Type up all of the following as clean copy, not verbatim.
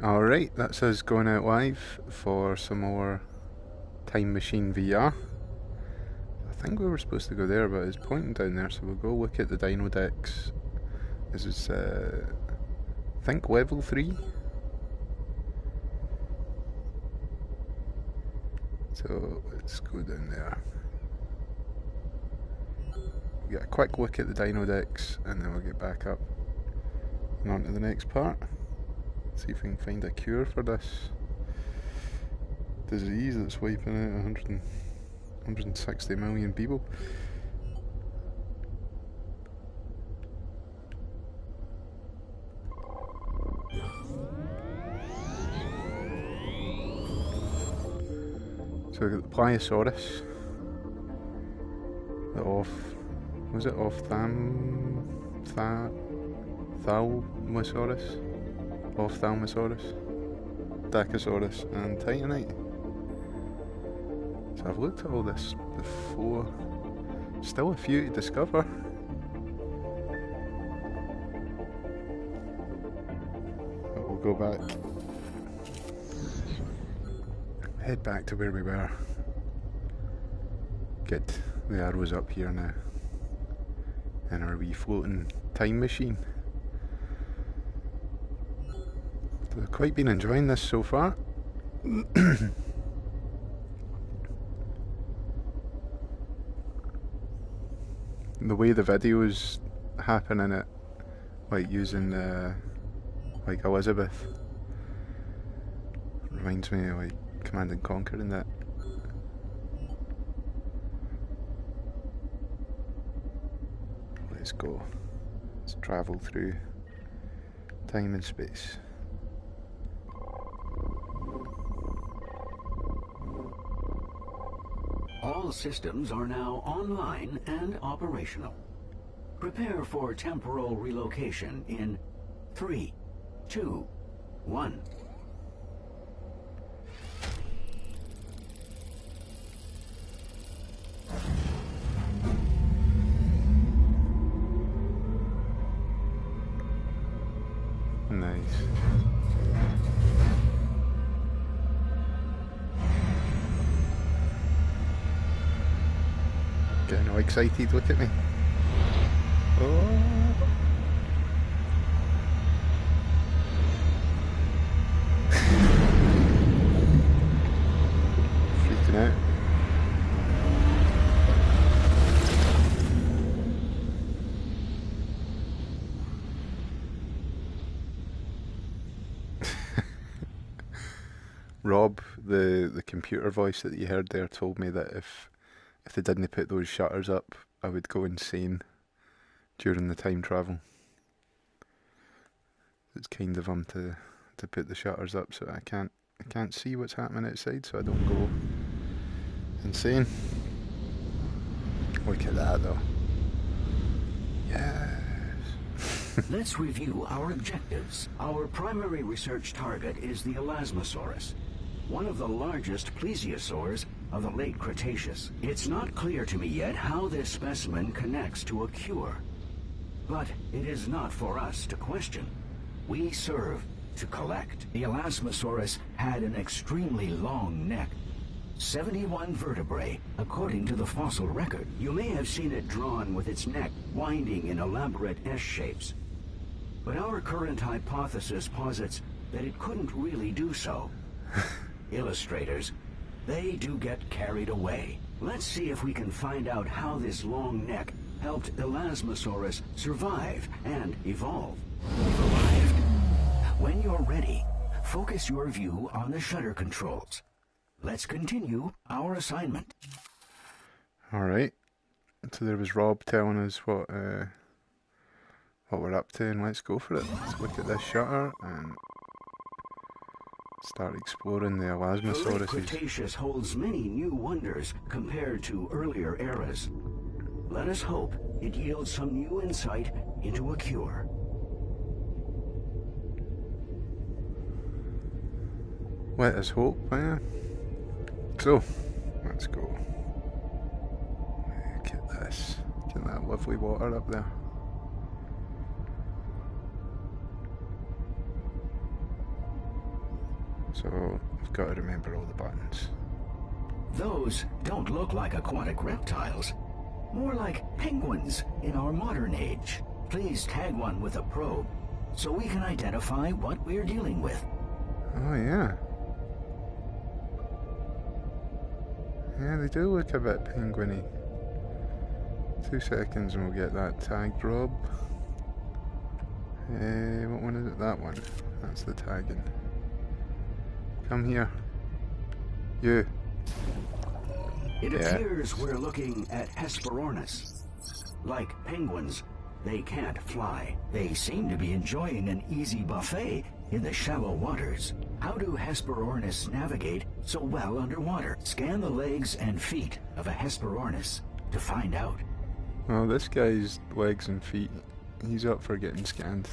Alright, that's us going out live for some more Time Machine VR. I think we were supposed to go there, but it's pointing down there, so we'll go look at the dino decks. This is, I think, level 3. So let's go down there. We'll get a quick look at the dino decks, and then we'll get back up and on to the next part. See if we can find a cure for this disease that's wiping out 160 million people. So we've got the Pliosaurus, the Ophthalmosaurus, Dacosaurus, and Titanite. So I've looked at all this before. Still a few to discover. But we'll go back. Head back to where we were. Get the arrows up here now. In our wee floating time machine. So I've quite been enjoying this so far. The way the videos happen in it, like using like Elizabeth, reminds me of like Command and Conquer and that. Let's go. Let's travel through time and space. All systems are now online and operational. Prepare for temporal relocation in 3, 2, 1. Nice. Getting all excited, look at me. Oh. Freaking out. Rob, the computer voice that you heard there, told me that if they didn't put those shutters up, I would go insane during the time travel. It's kind of him to put the shutters up so I can't see what's happening outside, so I don't go insane. Look at that though. Yes. Let's review our objectives. Our primary research target is the Elasmosaurus, one of the largest plesiosaurs of the late Cretaceous. It's not clear to me yet how this specimen connects to a cure. But it is not for us to question. We serve to collect. The Elasmosaurus had an extremely long neck. 71 vertebrae, according to the fossil record. You may have seen it drawn with its neck winding in elaborate S-shapes. But our current hypothesis posits that it couldn't really do so. Illustrators, they do get carried away. Let's see if we can find out how this long neck helped Elasmosaurus survive and evolve. We've arrived. When you're ready, focus your view on the shutter controls. Let's continue our assignment. Alright. So there was Rob telling us what we're up to, and let's go for it. Let's look at this shutter and start exploring the The Elasmosaurus. late Cretaceous holds many new wonders compared to earlier eras. Let us hope it yields some new insight into a cure. Let us hope, yeah. So, let's go. Look at this. Look at that lovely water up there. So I've got to remember all the buttons. Those don't look like aquatic reptiles. More like penguins in our modern age. Please tag one with a probe so we can identify what we're dealing with. Oh yeah. Yeah, they do look a bit penguiny. 2 seconds and we'll get that tagged, Rob. What one is it? That one. That's the tagging. Come here. You. It appears we're looking at Hesperornis. Like penguins, they can't fly. They seem to be enjoying an easy buffet in the shallow waters. How do Hesperornis navigate so well underwater? Scan the legs and feet of a Hesperornis to find out. Well, this guy's legs and feet, he's up for getting scanned.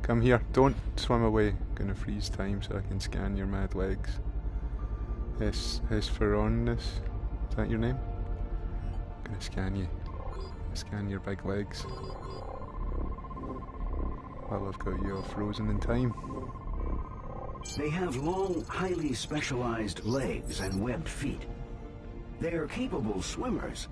Come here, don't swim away. Gonna freeze time so I can scan your mad legs. Hesperornis, is that your name? Gonna scan you. Scan your big legs. Well, I've got you all frozen in time. They have long, highly specialized legs and webbed feet. They are capable swimmers,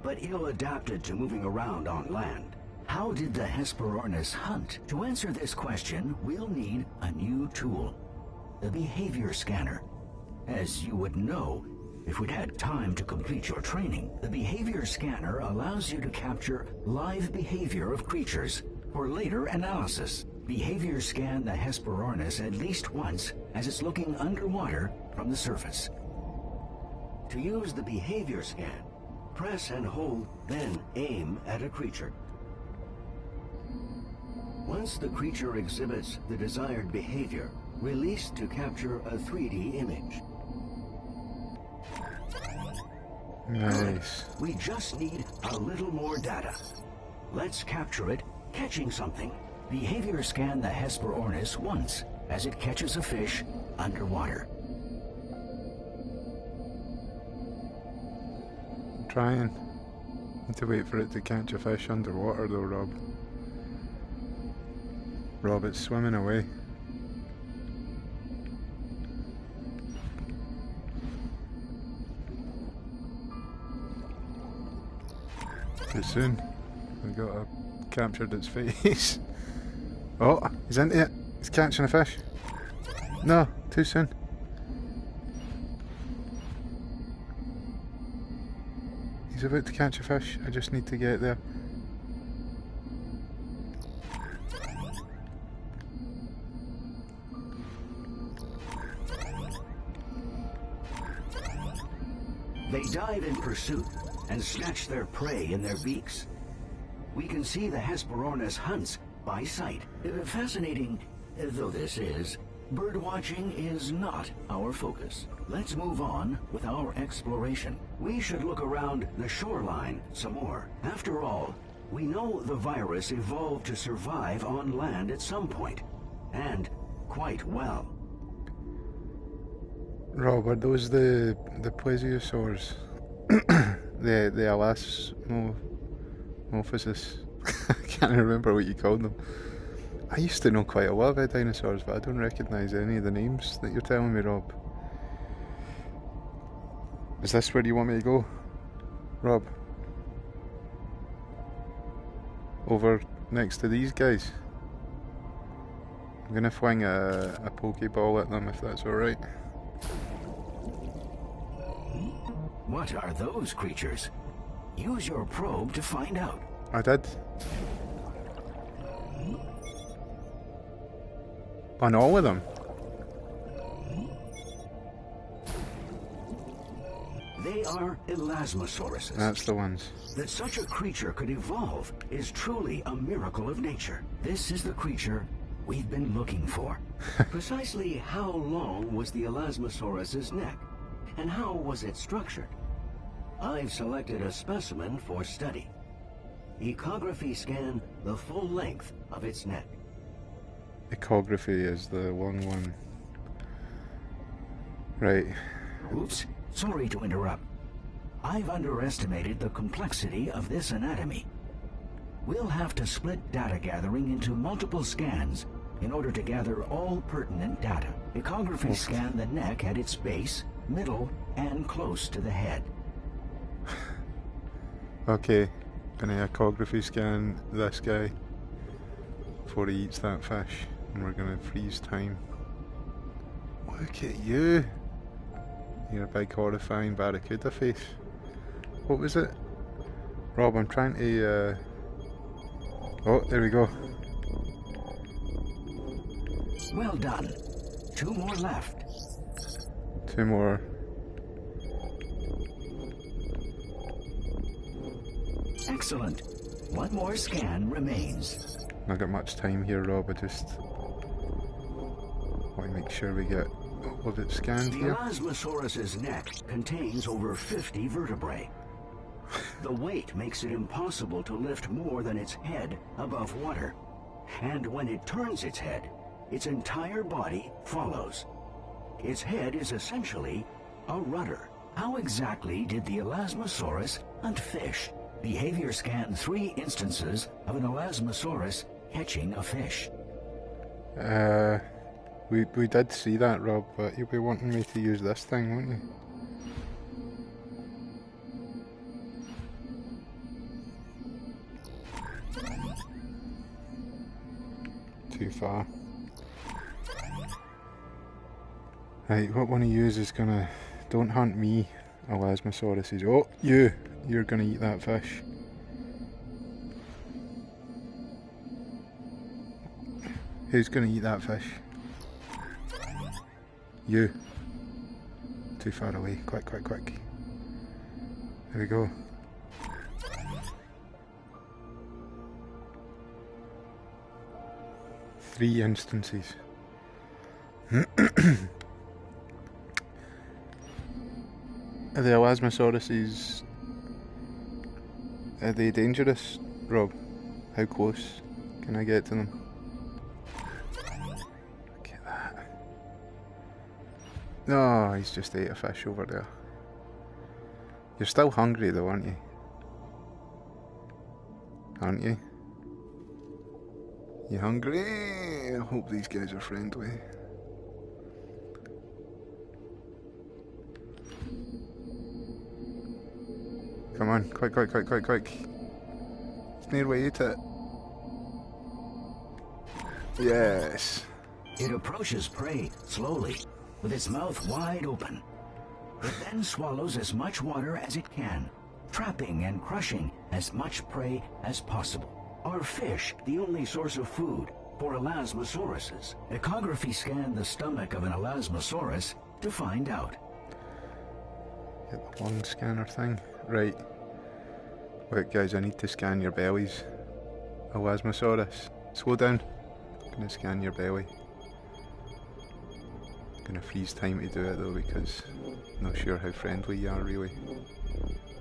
but ill-adapted to moving around on land. How did the Hesperornis hunt? To answer this question, we'll need a new tool, the behavior scanner. As you would know, if we'd had time to complete your training, the behavior scanner allows you to capture live behavior of creatures for later analysis. Behavior scan the Hesperornis at least once as it's looking underwater from the surface. To use the behavior scan, press and hold, then aim at a creature. Once the creature exhibits the desired behavior, release to capture a 3D image. Nice. We just need a little more data. Let's capture it, catching something. Behavior scan the Hesperornis once as it catches a fish underwater. I'm trying. Need to wait for it to catch a fish underwater though, Rob. Rob, it's swimming away. Too soon. We captured its face. Oh, he's into it. He's catching a fish. No, too soon. He's about to catch a fish. I just need to get there. They dive in pursuit and snatch their prey in their beaks. We can see the Hesperornis hunts by sight. Fascinating though this is, birdwatching is not our focus. Let's move on with our exploration. We should look around the shoreline some more. After all, we know the virus evolved to survive on land at some point, and quite well. Rob, are those the plesiosaurs? the elasmophysis? I can't remember what you called them. I used to know quite a lot about dinosaurs, but I don't recognise any of the names that you're telling me, Rob. Is this where you want me to go, Rob? Over next to these guys? I'm gonna fling a Pokeball at them if that's alright. What are those creatures? Use your probe to find out. I did. On all of them? They are elasmosauruses. That's the ones. That such a creature could evolve is truly a miracle of nature. This is the creature we've been looking for. Precisely how long was the Elasmosaurus's neck, and how was it structured? I've selected a specimen for study. Ecography scan the full length of its neck. Ecography is the long one. Right. Oops, sorry to interrupt. I've underestimated the complexity of this anatomy. We'll have to split data gathering into multiple scans in order to gather all pertinent data. Echography scan the neck at its base, middle, and close to the head. Okay, gonna echography scan this guy before he eats that fish, and we're gonna freeze time. Look at you! Your big horrifying barracuda face. What was it? Rob, I'm trying to oh, there we go. Well done. 2 more left. 2 more. Excellent. 1 more scan remains. Not got much time here, Rob. I just want to make sure we get all of it scanned The here. Elasmosaurus's neck contains over 50 vertebrae. The weight makes it impossible to lift more than its head above water. And when it turns its head, its entire body follows. Its head is essentially a rudder. How exactly did the Elasmosaurus hunt fish? Behavior scanned 3 instances of an Elasmosaurus catching a fish. We did see that, Rob, but you'll be wanting me to use this thing, won't you? Too far. Right, what one of you is gonna... Don't hunt me, Elasmosaurus. Oh, you're gonna eat that fish. Who's gonna eat that fish? You. Too far away. Quick, quick, quick. There we go. Three instances. Are the Elasmosauruses... Are they dangerous, Rob? How close can I get to them? Look at that. No, he's just ate a fish over there. You're still hungry though, aren't you? Aren't you? You hungry? I hope these guys are friendly. Come on, quick, quick, quick, quick, quick. It's nearly eat it. Yes. It approaches prey slowly, with its mouth wide open. It then swallows as much water as it can, trapping and crushing as much prey as possible. Are fish the only source of food for Elasmosauruses? Echography scanned the stomach of an Elasmosaurus to find out. Get the lung scanner thing. Right. Wait guys, I need to scan your bellies. Elasmosaurus. Slow down. I'm gonna scan your belly. I'm gonna freeze time to do it though because I'm not sure how friendly you are really.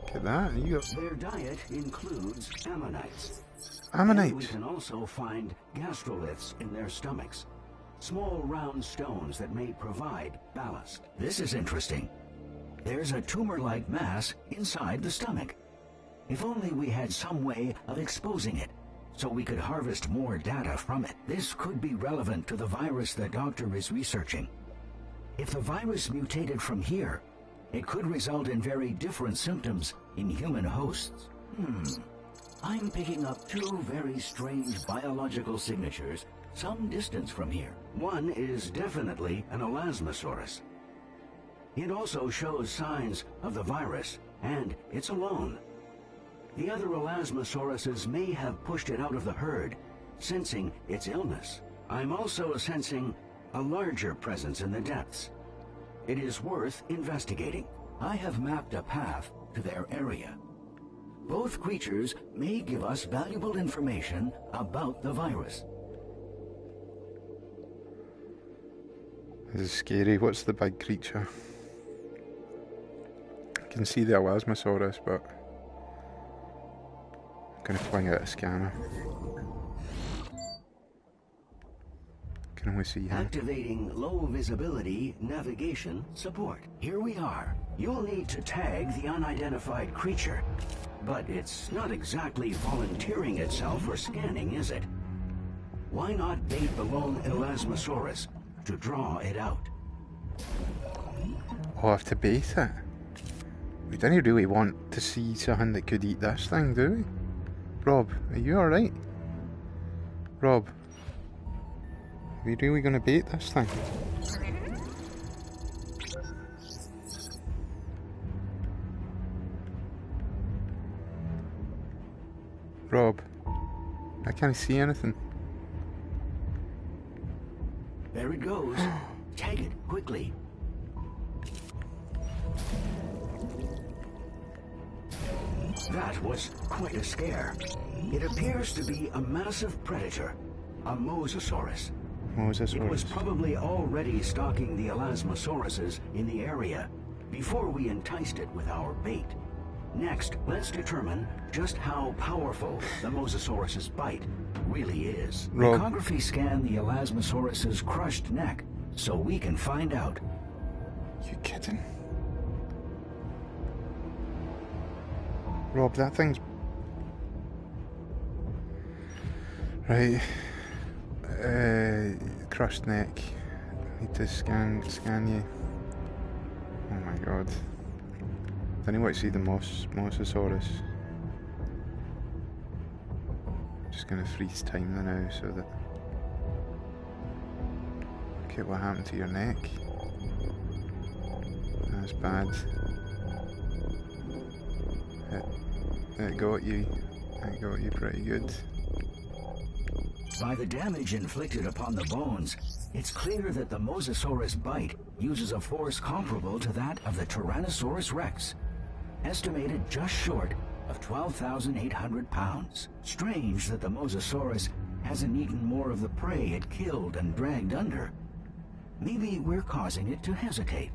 Look at that. Their diet includes ammonites. Ammonite. And we can also find gastroliths in their stomachs, small round stones that may provide ballast. This is interesting. There's a tumor-like mass inside the stomach. If only we had some way of exposing it, so we could harvest more data from it. This could be relevant to the virus the doctor is researching. If the virus mutated from here, it could result in very different symptoms in human hosts. I'm picking up 2 very strange biological signatures some distance from here. One is definitely an Elasmosaurus. It also shows signs of the virus, and it's alone. The other Elasmosauruses may have pushed it out of the herd, sensing its illness. I'm also sensing a larger presence in the depths. It is worth investigating. I have mapped a path to their area. Both creatures may give us valuable information about the virus. This is scary. What's the big creature? I can see the Elasmosaurus, but I'm gonna fling out a scanner. Can only see him. Activating low visibility navigation support. Here we are. You'll need to tag the unidentified creature, but it's not exactly volunteering itself for scanning, is it? Why not bait the lone Elasmosaurus to draw it out. I'll have to bait it. We didn't really want to see something that could eat this thing, do we? Rob, are you alright? Rob, are we really going to bait this thing? Rob, I can't see anything. There it goes. Tag it quickly. That was quite a scare. It appears to be a massive predator, a Mosasaurus. It was probably already stalking the Elasmosauruses in the area before we enticed it with our bait. Next, let's determine just how powerful the Mosasaurus's bite really is. Rob. Echography scan the Elasmosaurus's crushed neck so we can find out. You kidding? Rob, that thing's... Right. Crushed neck. Need to scan you. Oh my god. I didn't want to see the Mosasaurus. Just gonna freeze time now so that... Okay, what happened to your neck? That's bad. It got you. It got you pretty good. By the damage inflicted upon the bones, it's clear that the Mosasaurus bite uses a force comparable to that of the Tyrannosaurus rex, estimated just short of 12,800 pounds. Strange that the Mosasaurus hasn't eaten more of the prey it killed and dragged under. Maybe we're causing it to hesitate.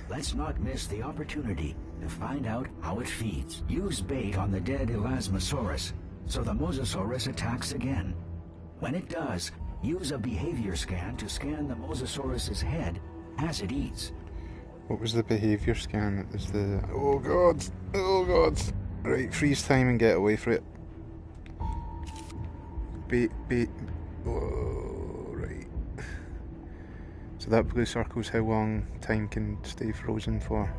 Let's not miss the opportunity to find out how it feeds. Use bait on the dead Elasmosaurus so the Mosasaurus attacks again. When it does, use a behavior scan to scan the Mosasaurus's head as it eats. What was the behaviour scan? It was the... Oh god! Oh god! Right, freeze time and get away from it. Bait. Oh, right. So that blue circle's how long time can stay frozen for.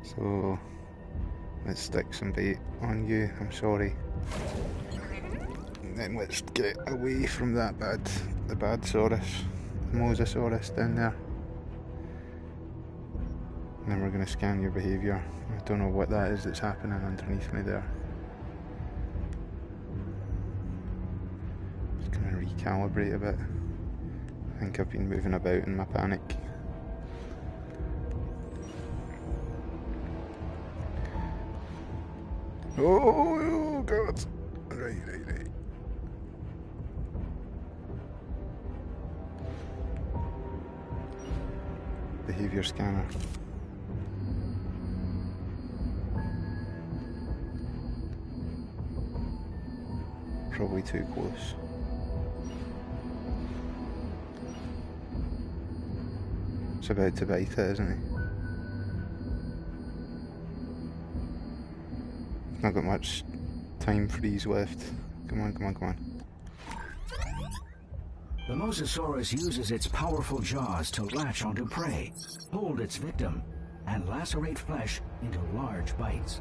So let's stick some bait on you. I'm sorry. And then let's get away from the bad Saurus, the Mosasaurus down there. And then we're going to scan your behaviour. I don't know what that is that's happening underneath me there. Just going to recalibrate a bit. I think I've been moving about in my panic. Oh god! Right. Behaviour scanner. Probably too close. It's about to bite it, isn't it? It's not got much time freeze left. Come on. The Mosasaurus uses its powerful jaws to latch onto prey, hold its victim, and lacerate flesh into large bites.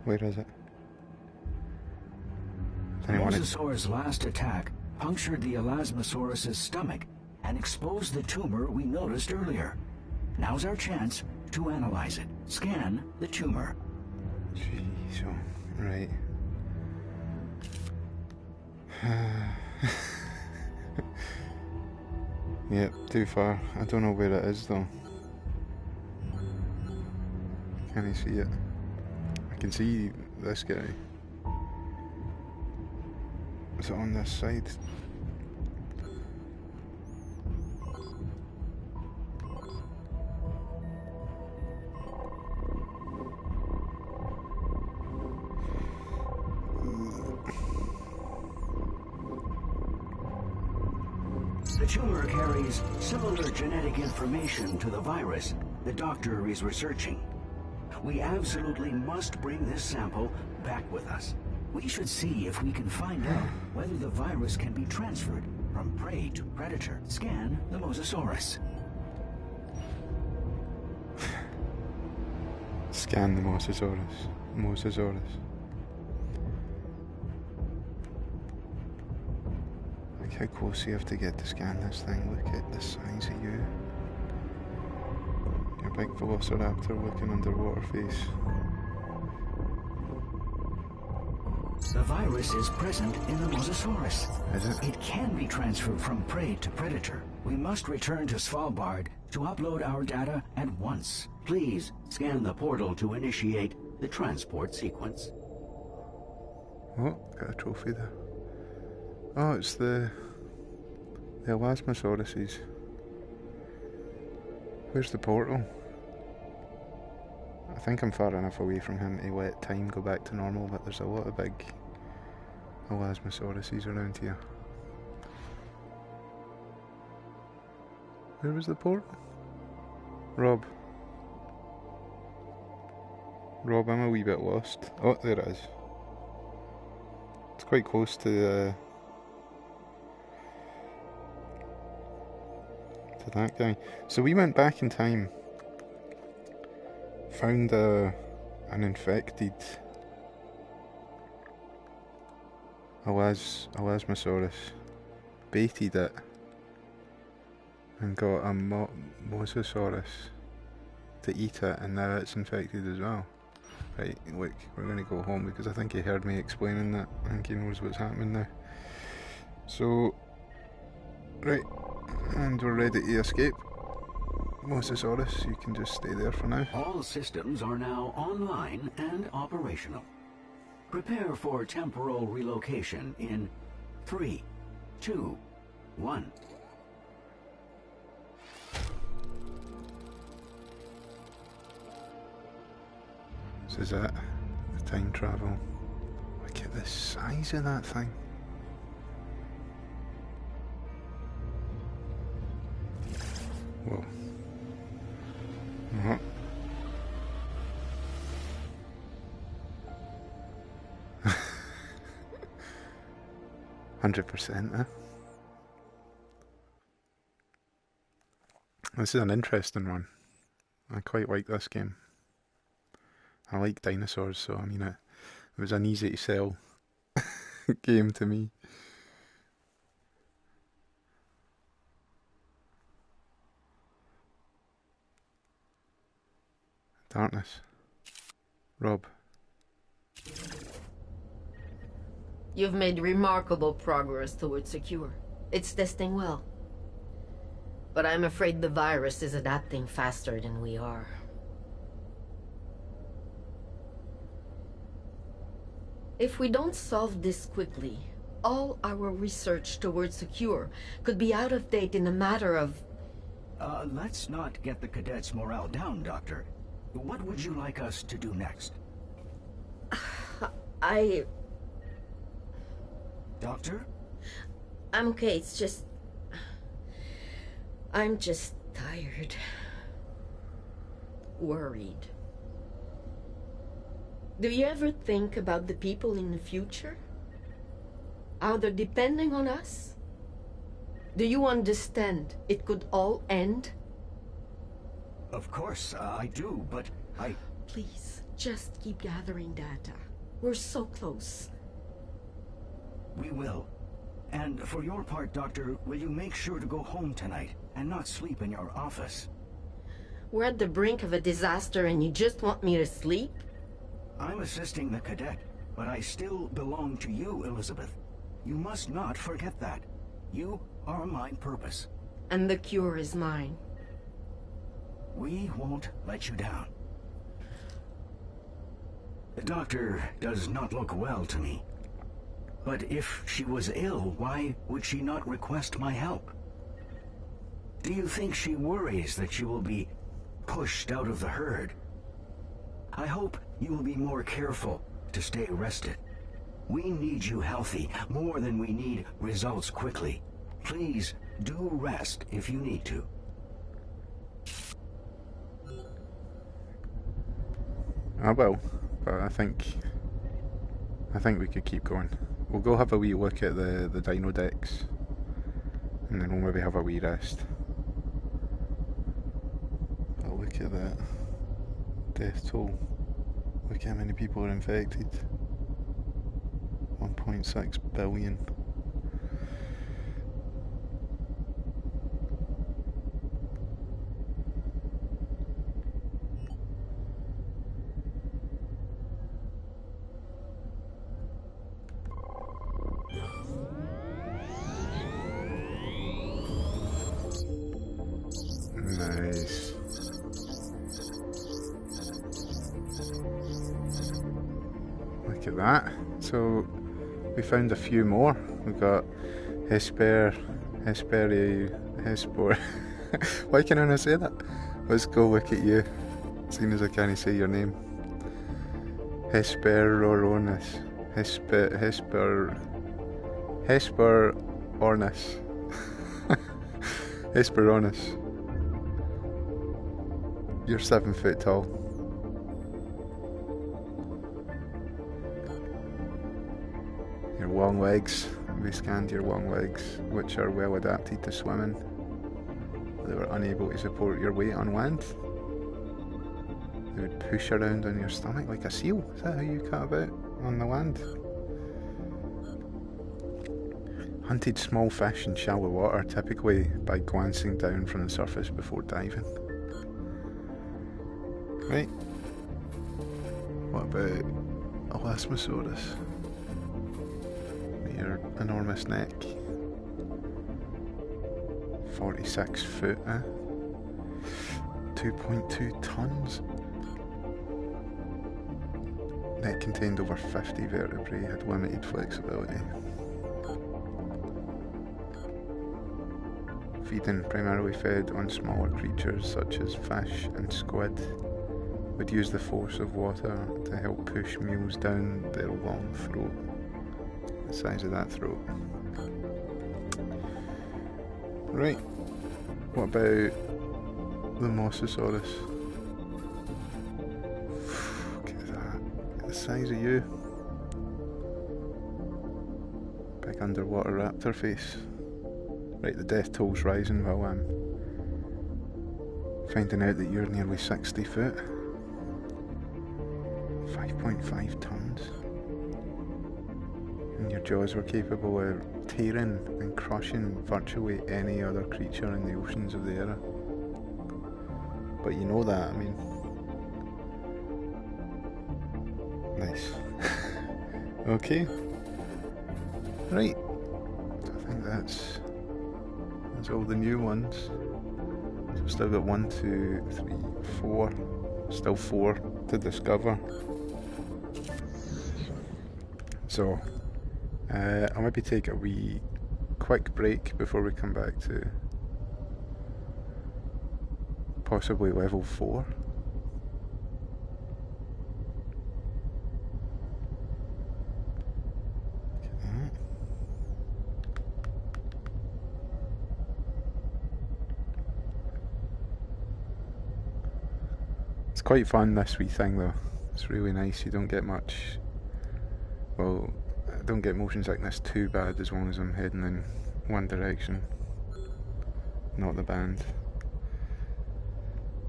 Where is it? The Mosasaurus' last attack punctured the Elasmosaurus' stomach and exposed the tumor we noticed earlier. Now's our chance to analyze it. Scan the tumor. Jeez, oh, right. Yep, too far. I don't know where it is though. Can you see it? I can see this guy. Is it on this side? The tumor carries similar genetic information to the virus the doctor is researching. We absolutely must bring this sample back with us. We should see if we can find out whether the virus can be transferred, from prey to predator. Scan the Mosasaurus. Scan the Mosasaurus. Mosasaurus. Look how close you have to get to scan this thing. Look at the size of you. Your big velociraptor looking underwater face. The virus is present in the Mosasaurus. Is it? It can be transferred from prey to predator. We must return to Svalbard to upload our data at once. Please scan the portal to initiate the transport sequence. Oh, got a trophy there. Oh, it's the Elasmosauruses. Where's the portal? I think I'm far enough away from him to let time go back to normal, but there's a lot of big Elasmosauruses around here. Where was the portal? Rob, I'm a wee bit lost. Oh, there it is. It's quite close to that guy. So we went back in time, found an infected Elasmosaurus, baited it, and got a Mosasaurus to eat it, and now it's infected as well. Right, look, we're going to go home because I think he heard me explaining that. I think he knows what's happening now. So, right, and we're ready to escape. Mosasaurus, you can just stay there for now. All systems are now online and operational. Prepare for temporal relocation in 3, 2, 1. This is it, the time travel. Look at the size of that thing. Whoa. 100%, huh? This is an interesting one. I quite like this game. I like dinosaurs, so I mean it was an easy to sell game to me. Darkness. Rob. You've made remarkable progress towards secure. It's testing well. But I'm afraid the virus is adapting faster than we are. If we don't solve this quickly, all our research towards secure could be out of date in a matter of... Let's not get the cadets' morale down, Doctor. What would you like us to do next? Doctor? I'm okay, it's just... I'm just tired. Worried. Do you ever think about the people in the future? How they're depending on us? Do you understand it could all end? Of course, I do, but I... Please, just keep gathering data. We're so close. We will. And for your part, Doctor, will you make sure to go home tonight and not sleep in your office? We're at the brink of a disaster and you just want me to sleep? I'm assisting the cadet, but I still belong to you, Elizabeth. You must not forget that. You are my purpose. And the cure is mine. We won't let you down. The doctor does not look well to me. But if she was ill, why would she not request my help? Do you think she worries that she will be pushed out of the herd? I hope you will be more careful to stay rested. We need you healthy more than we need results quickly. Please do rest if you need to. I will, but I think we could keep going. We'll go have a wee look at the dino decks And then we'll maybe have a wee rest. Oh, look at that. Death toll. Look how many people are infected. 1.6 billion. Nice. Look at that. So we found a few more. We've got Hesper. Why can I not say that? Let's go look at you, seeing as I can't say your name. Hesperornis. Hesperornis. Hesperornis. You're 7 foot tall. Your long legs. We scanned your long legs, which are well adapted to swimming. They were unable to support your weight on land. They would push around on your stomach like a seal. Is that how you cut about on the land? Hunted small fish in shallow water, typically by glancing down from the surface before diving. Right. What about Elasmosaurus? Your enormous neck. 46 foot, 2.2 tons. Neck contained over 50 vertebrae, had limited flexibility. Feeding primarily fed on smaller creatures such as fish and squid. Would use the force of water to help push meals down their long throat. The size of that throat. Right. What about the Mosasaurus? Look at that. Look at the size of you. Big underwater raptor face. Right, the death toll's rising while I'm finding out that you're nearly 60 foot. 5.5 tons. And your jaws were capable of tearing and crushing virtually any other creature in the oceans of the era. But you know that, I mean. Nice. Okay. Right. I think that's all the new ones. So we've still got 1, 2, 3, 4. Still 4 to discover. So I'll maybe take a wee quick break before we come back to possibly level 4. It's quite fun, this wee thing though. It's really nice. You don't get much, well, I don't get motion sickness too bad as long as I'm heading in one direction, not the band.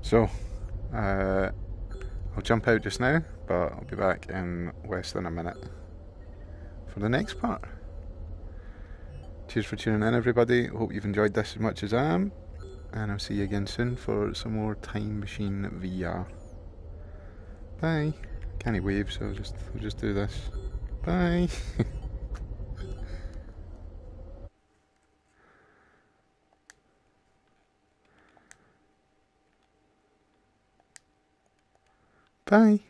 So I'll jump out just now, but I'll be back in less than a minute for the next part. Cheers for tuning in, everybody. Hope you've enjoyed this as much as I am, and I'll see you again soon for some more Time Machine VR. Bye. Can't wave, so I'll just do this. Bye. Bye.